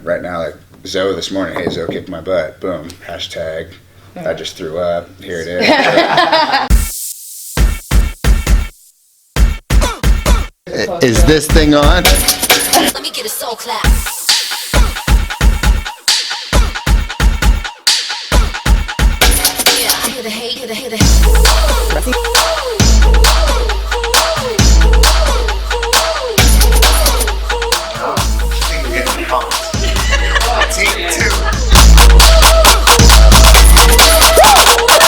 right now, like Zoe this morning, hey, Zoe kicked my butt. Boom. Hashtag, I just threw up. Here it is. Is this thing on? Let me get a soul clap. Yeah, hear the hate, hear the hate.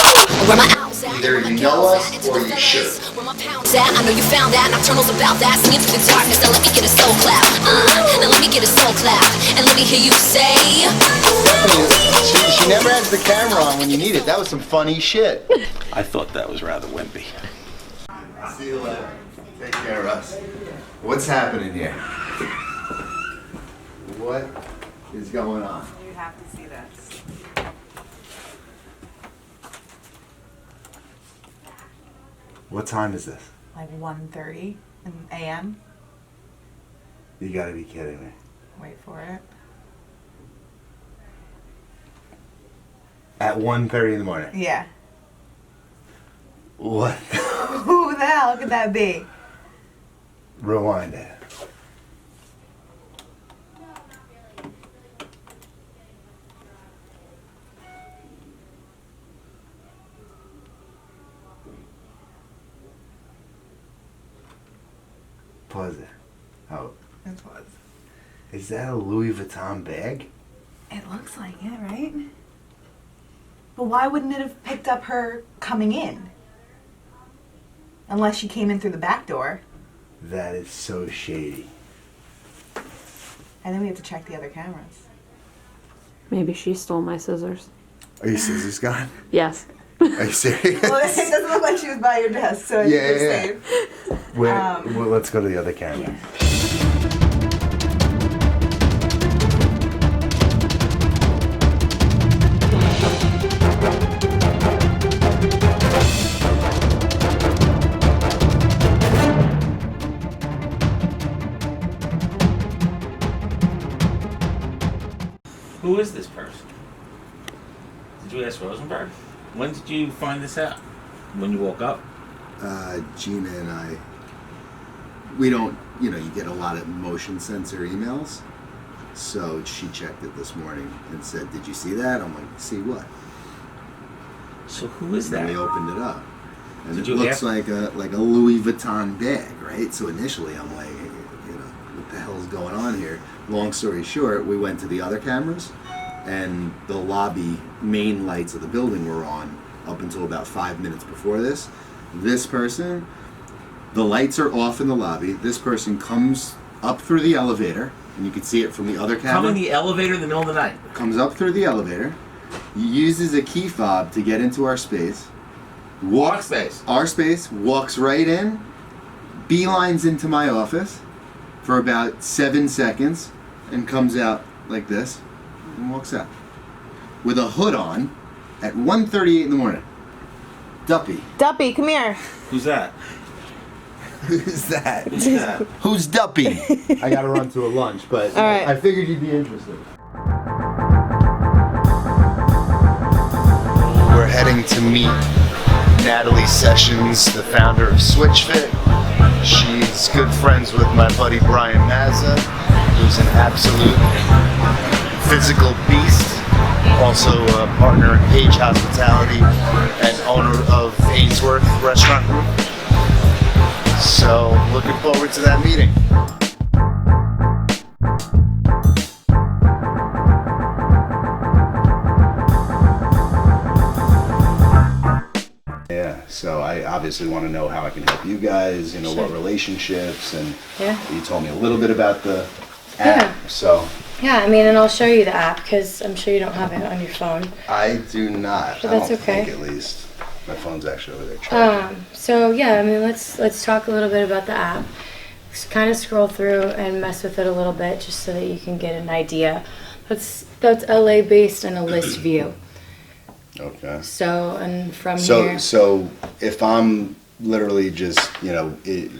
Either you know us or you should. I know you found that. Nocturnals about that. Singing through the darkness. Now let me get a soul clap. Now let me get a soul clap. And let me hear you say. She never has the camera on when you need it. That was some funny shit. I thought that was rather wimpy. See you later. Take care, Russ. What's happening here? What is going on? You have to see this. What time is this? Like 1:30 a.m. You gotta be kidding me. Wait for it. At 1:30 in the morning? Yeah. What? Who the hell could that be? Rewind it. Pause it. Oh. It was. Is that a Louis Vuitton bag? It looks like it, right? But why wouldn't it have picked up her coming in? Unless she came in through the back door. That is so shady. And then we have to check the other cameras. Maybe she stole my scissors. Are your scissors gone? Yes. Are you serious? Well, it doesn't look like she was by your desk, so I think you're safe. Wait, well, let's go to the other camera. Yeah. Who is this person? Did you ask Rosenberg? When did you find this out? When you woke up? Gina and I, we don't, you get a lot of motion sensor emails. So she checked it this morning and said, did you see that? I'm like, see what? So who is And that? we opened it up. And Did it you looks ask- like a Louis Vuitton bag, right? So initially I'm like, what the hell's going on here? Long story short, we went to the other cameras and the lobby main lights of the building were on up until about 5 minutes before this. This person, the lights are off in the lobby. This person comes up through the elevator, and you can see it from the other camera. Come in the elevator in the middle of the night. Comes up through the elevator, uses a key fob to get into our space. Walks our space, walks right in, beelines into my office for about 7 seconds, and comes out like this, and walks out. With a hood on at 1:38 in the morning. Duppy. Duppy, come here. Who's that? Who's that? Who's that? Who's Duppy? I gotta run to a lunch, but All right. I figured you'd be interested. We're heading to meet Natalie Sessions, the founder of Switchfit. She's good friends with my buddy Brian Mazza, who's an absolute physical beast. Also a partner in Page Hospitality and owner of Ainsworth Restaurant Group. So, looking forward to that meeting. Yeah, so I obviously want to know how I can help you guys, Sure. what relationships, and Yeah. you told me a little bit about the app, so Yeah, I mean, and I'll show you the app because I'm sure you don't have it on your phone. I do not. But I that's don't okay. think, at least. My phone's actually over there charging. So yeah, I mean, let's talk a little bit about the app. Just kind of scroll through and mess with it a little bit just so that you can get an idea. That's LA based and a list view. Okay. So and from So here. so if I'm literally just,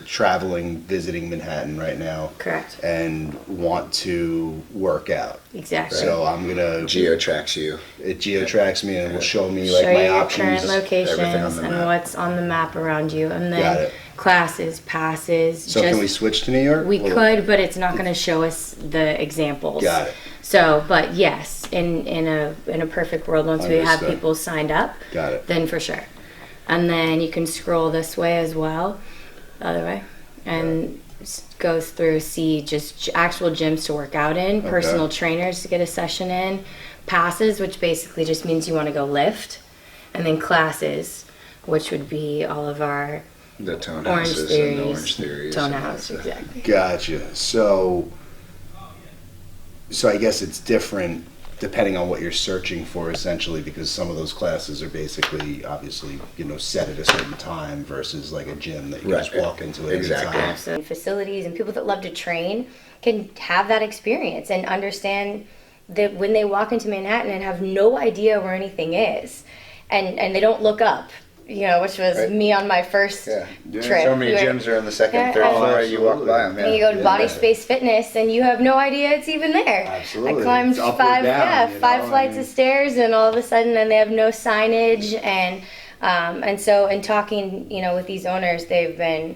traveling, visiting Manhattan right now. Correct. And want to work out. Exactly. So I'm gonna Geo-tracks you. It geo-tracks me and will show me Show like my you your options. current locations everything on the and map. what's on the map around you, and Got then it. classes, passes. So can we switch to New York? We could, but it's not going to show us the examples. Got it. So, but yes, in a perfect world, once we have Understood. people signed up, Got it. then for sure. And then you can scroll this way as well, the other way, and goes through, see just actual gyms to work out in, personal trainers to get a session in, passes, which basically just means you want to go lift, and then classes, which would be all of our The tone Orange houses theories, and the orange theories. tone and house, that's it. exactly. Gotcha. So I guess it's different depending on what you're searching for, essentially, because some of those classes are basically, obviously, set at a certain time versus like a gym that you can just Right. walk into at Exactly. any time. Absolutely. Facilities and people that love to train can have that experience and understand that when they walk into Manhattan and have no idea where anything is, and they don't look up, which was Right. me on my first Yeah. trip. So many We were- gyms are on the second, Yeah, third and- floor. You walk by them. And you go to Body Space Fitness and you have no idea it's even there. Absolutely. I climbed It's up or five down, five flights of stairs, and all of a sudden, and they have no signage, and so in talking, with these owners, they've been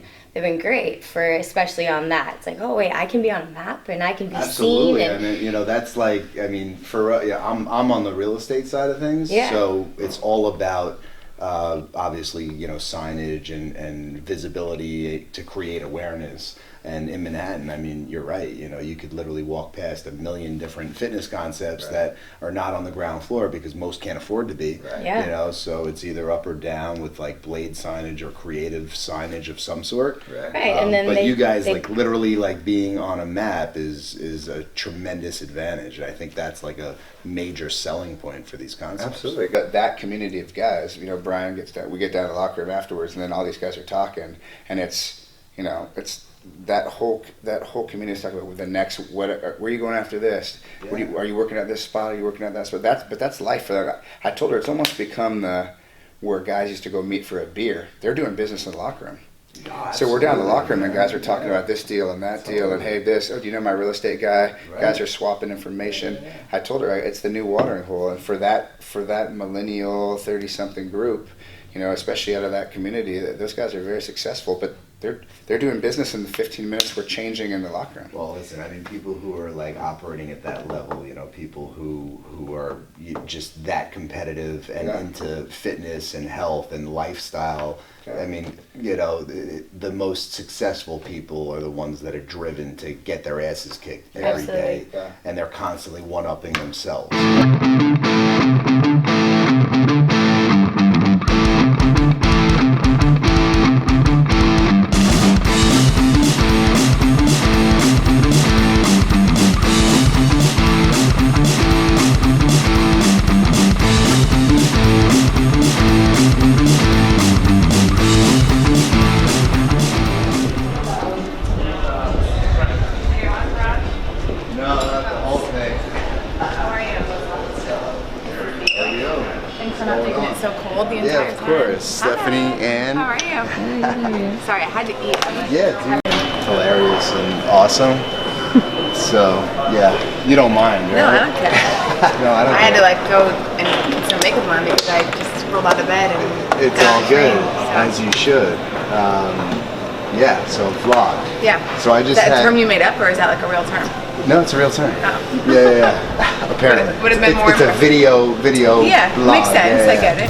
great for, especially on that. It's like, oh wait, I can be on a map and I can be Absolutely. seen. I mean, that's like, I'm on the real estate side of things. Yeah. So it's all about, obviously, signage and visibility to create awareness. And in Manhattan, I mean, you're right. You could literally walk past a million different fitness concepts that are not on the ground floor because most can't afford to be. Right. Yeah. So it's either up or down with like blade signage or creative signage of some sort. Right. Right, and then But you guys, they- like, literally, like, being on a map is a tremendous advantage. And I think that's like a major selling point for these concepts. Absolutely. Got that community of guys. Brian gets down. We get down to the locker room afterwards, and then all these guys are talking, and it's that whole community is talking about the next where are you going after this? Yeah. Are you working at this spot? Are you working at that spot? That's life for them. I told her it's almost become where guys used to go meet for a beer. They're doing business in the locker room. So we're down in the locker room and guys are talking about this deal and that deal and hey this, oh do you know my real estate guy? Right. Guys are swapping information. I told her it's the new watering hole, and for that millennial 30-something group, especially out of that community, those guys are very successful, but they're doing business in the 15 minutes we're changing in the locker room. Well, listen, I mean, people who are like operating at that level, people who are just that competitive and into fitness and health and lifestyle. I mean, the most successful people are the ones that are driven to get their asses kicked every day, Yeah. and they're constantly one-upping themselves. No, not the whole thing. How are you? How are you? Thanks for not making it so cold the entire Yeah, time. of course. Stephanie and How are you? Sorry, I had to eat. yeah, dude. Hilarious and awesome. So, yeah, you don't mind, right? No, I don't care. No, I don't I had to care. like go and put some makeup on because I just rolled out of bed and It's got all on the good, train, so. as you should. Yeah, so vlog. Yeah. So I Is just that a had... term you made up or is that like a real term? No, it's a real term. Oh. Yeah. Apparently. Would have been more It's a video Yeah, blog. makes sense. Yeah, I get it.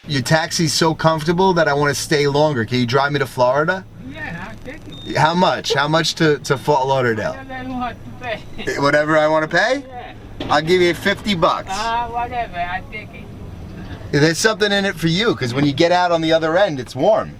Your taxi's so comfortable that I want to stay longer. Can you drive me to Florida? Yeah, I'll take it. How much? How much to Fort Lauderdale? Then what to pay? Whatever I want to pay? Yeah. I'll give you $50. Whatever, I'll take it. There's something in it for you, because when you get out on the other end, it's warm.